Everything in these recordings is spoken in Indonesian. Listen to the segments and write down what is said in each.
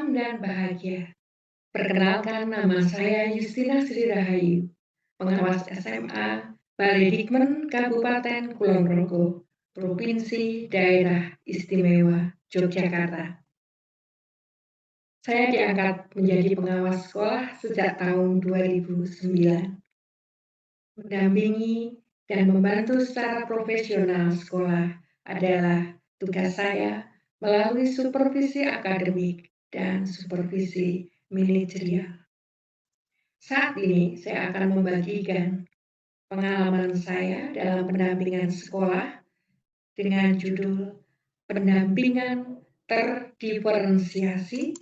tenang dan bahagia. Perkenalkan, nama saya Justina Sri Rahayu, pengawas SMA Balai Dikmen Kabupaten Kulon Progo, Provinsi Daerah Istimewa Yogyakarta. Saya diangkat menjadi pengawas sekolah sejak tahun 2009, mendampingi dan membantu secara profesional sekolah adalah tugas saya melalui supervisi akademik dan supervisi manajerial. Saat ini saya akan membagikan pengalaman saya dalam pendampingan sekolah dengan judul pendampingan terdiferensiasi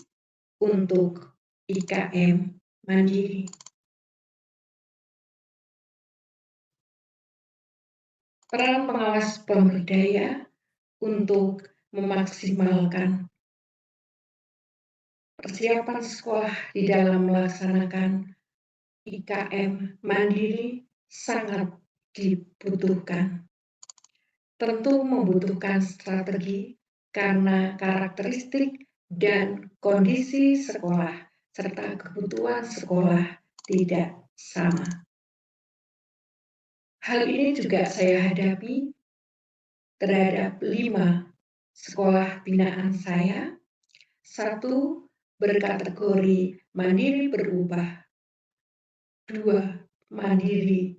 untuk IKM Mandiri. Peran pengawas pemberdaya untuk memaksimalkan persiapan sekolah di dalam melaksanakan IKM Mandiri sangat dibutuhkan. Tentu membutuhkan strategi karena karakteristik dan kondisi sekolah serta kebutuhan sekolah tidak sama. Hal ini juga saya hadapi terhadap 5 sekolah binaan saya. 1 berkategori mandiri berubah, 2 mandiri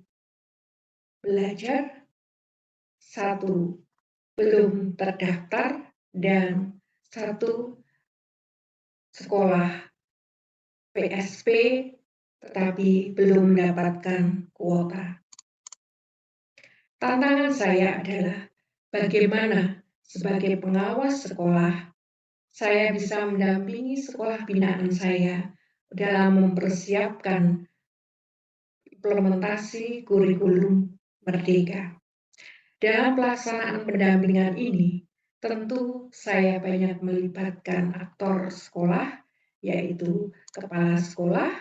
belajar, 1 belum terdaftar, dan 1 sekolah PSP tetapi belum mendapatkan kuota. Tantangan saya adalah bagaimana sebagai pengawas sekolah saya bisa mendampingi sekolah binaan saya dalam mempersiapkan implementasi kurikulum Merdeka. Dalam pelaksanaan pendampingan ini, tentu saya banyak melibatkan aktor sekolah, yaitu kepala sekolah,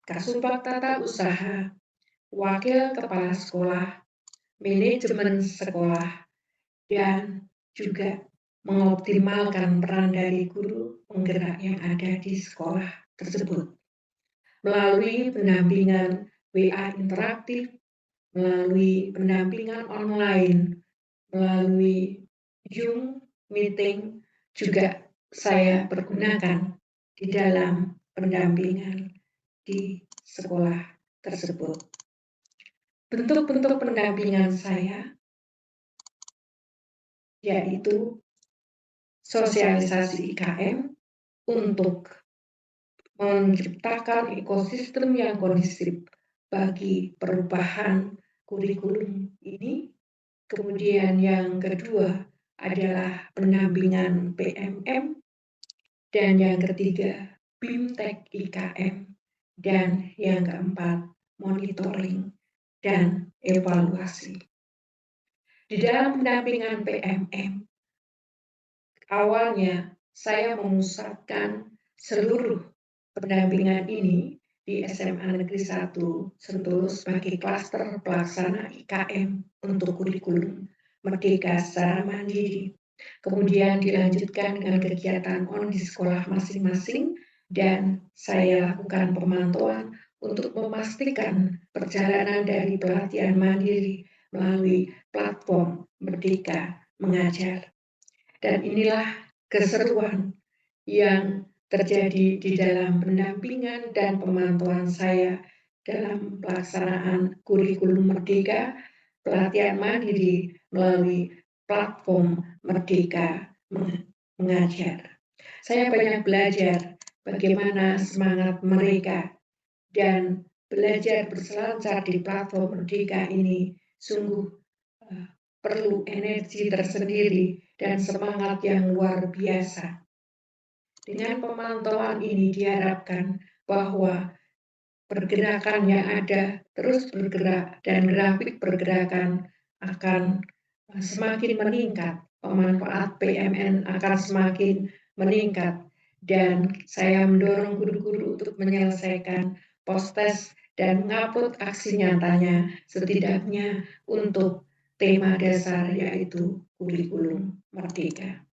Kasubag Tata Usaha, wakil kepala sekolah, manajemen sekolah, dan juga mengoptimalkan peran dari guru penggerak yang ada di sekolah tersebut. Melalui pendampingan WA interaktif, melalui pendampingan online, melalui Zoom meeting juga saya pergunakan di dalam pendampingan di sekolah tersebut. Bentuk-bentuk pendampingan saya yaitu sosialisasi IKM untuk menciptakan ekosistem yang kondusif bagi perubahan kurikulum ini. Kemudian yang kedua adalah pendampingan PMM, dan yang ketiga BIMTEK IKM, dan yang keempat monitoring dan evaluasi. Di dalam pendampingan PMM, awalnya saya memusatkan seluruh pendampingan ini di SMA Negeri 1 Sentul sebagai klaster pelaksana IKM untuk kurikulum Merdeka secara mandiri. Kemudian dilanjutkan dengan kegiatan on di sekolah masing-masing, dan saya lakukan pemantauan untuk memastikan perjalanan dari pelatihan mandiri melalui platform Merdeka Mengajar. Dan inilah keseruan yang terjadi di dalam pendampingan dan pemantauan saya dalam pelaksanaan kurikulum Merdeka, pelatihan mandiri melalui platform Merdeka Mengajar. Saya banyak belajar bagaimana semangat mereka, dan belajar berselancar di platform Merdeka ini sungguh perlu energi tersendiri dan semangat yang luar biasa. Dengan pemantauan ini diharapkan bahwa pergerakan yang ada terus bergerak dan grafik pergerakan akan semakin meningkat, pemanfaat PMN akan semakin meningkat, dan saya mendorong guru-guru untuk menyelesaikan post-test dan mengupload aksi nyatanya setidaknya untuk tema dasar yaitu kurikulum Merdeka.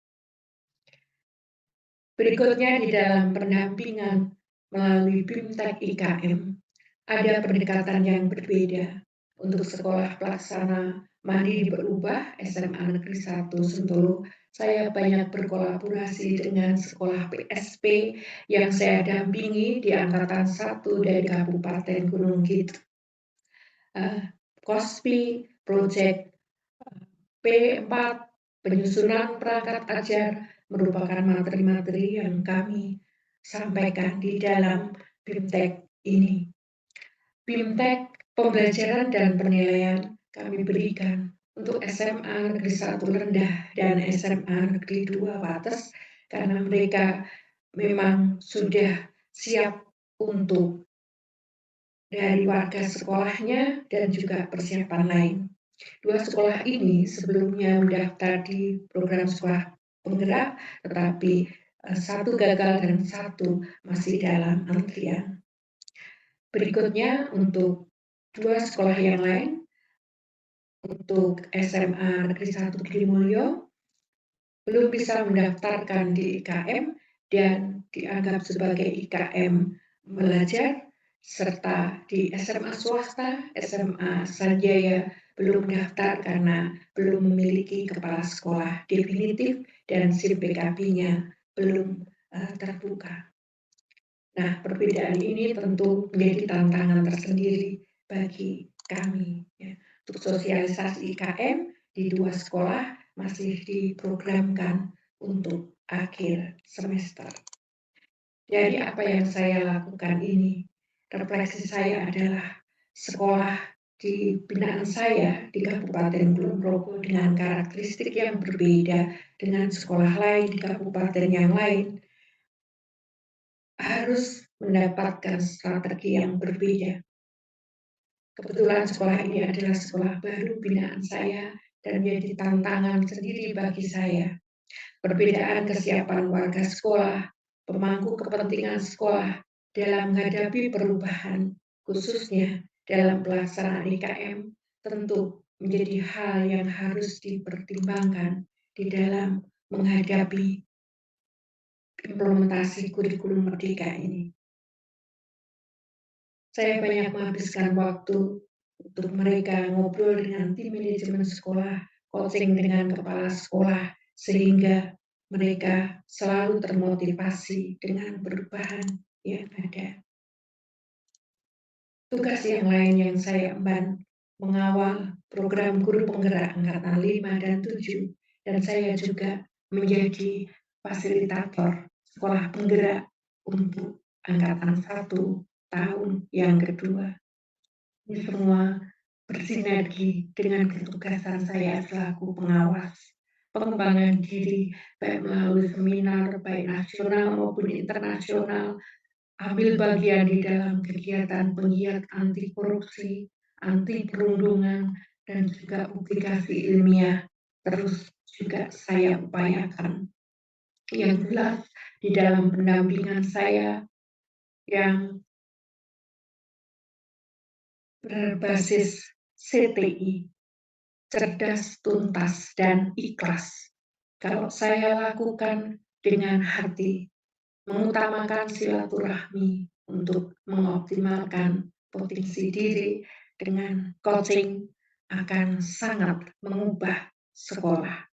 Berikutnya di dalam pendampingan melalui BIMTEK IKM, ada pendekatan yang berbeda. Untuk sekolah pelaksana mandiri berubah SMA Negeri 1 Sentul, saya banyak berkolaborasi dengan sekolah PSP yang saya dampingi di angkatan 1 dari Kabupaten Gunung Kidul. KOSPI, Project P4, penyusunan perangkat ajar merupakan materi-materi yang kami sampaikan di dalam BIMTEK ini. BIMTEK pembelajaran dan penilaian kami berikan untuk SMA Negeri 1 Rendah dan SMA Negeri 2 Wates karena mereka memang sudah siap untuk dari warga sekolahnya dan juga persiapan lain. Dua sekolah ini sebelumnya mendaftar di program sekolah penggerak, tetapi satu gagal dan satu masih dalam antrian. Berikutnya untuk dua sekolah yang lain, untuk SMA Negeri 1 Grimulyo belum bisa mendaftarkan di IKM dan dianggap sebagai IKM belajar, serta di SMA swasta, SMA Sanjaya belum daftar karena belum memiliki kepala sekolah definitif dan SIM PKB-nya belum terbuka. Nah, perbedaan ini tentu menjadi tantangan tersendiri bagi kami. Ya. Untuk sosialisasi IKM di dua sekolah masih diprogramkan untuk akhir semester. Jadi apa yang saya lakukan ini, refleksi saya adalah sekolah di binaan saya di Kabupaten Kulon Progo dengan karakteristik yang berbeda dengan sekolah lain di kabupaten yang lain harus mendapatkan strategi yang berbeda. Kebetulan sekolah ini adalah sekolah baru binaan saya dan menjadi tantangan sendiri bagi saya. Perbedaan kesiapan warga sekolah, pemangku kepentingan sekolah dalam menghadapi perubahan, khususnya dalam pelaksanaan IKM, tentu menjadi hal yang harus dipertimbangkan di dalam menghadapi implementasi kurikulum merdeka ini. Saya banyak menghabiskan waktu untuk mereka ngobrol dengan tim manajemen sekolah, coaching dengan kepala sekolah, sehingga mereka selalu termotivasi dengan perubahan yang ada. Tugas yang lain yang saya emban mengawal program guru penggerak angkatan 5 dan 7, dan saya juga menjadi fasilitator sekolah penggerak untuk angkatan 1 tahun yang kedua. Ini semua bersinergi dengan ketugasan saya selaku pengawas pengembangan diri, baik melalui seminar, baik nasional maupun internasional, ambil bagian di dalam kegiatan penggiat anti korupsi, anti perundungan, dan juga publikasi ilmiah. Terus juga saya upayakan. Yang jelas di dalam pendampingan saya yang berbasis CTI, cerdas, tuntas, dan ikhlas. Kalau saya lakukan dengan hati, mengutamakan silaturahmi untuk mengoptimalkan potensi diri dengan coaching akan sangat mengubah sekolah.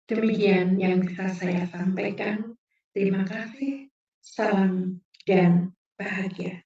Demikian yang bisa saya sampaikan. Terima kasih, salam, dan bahagia.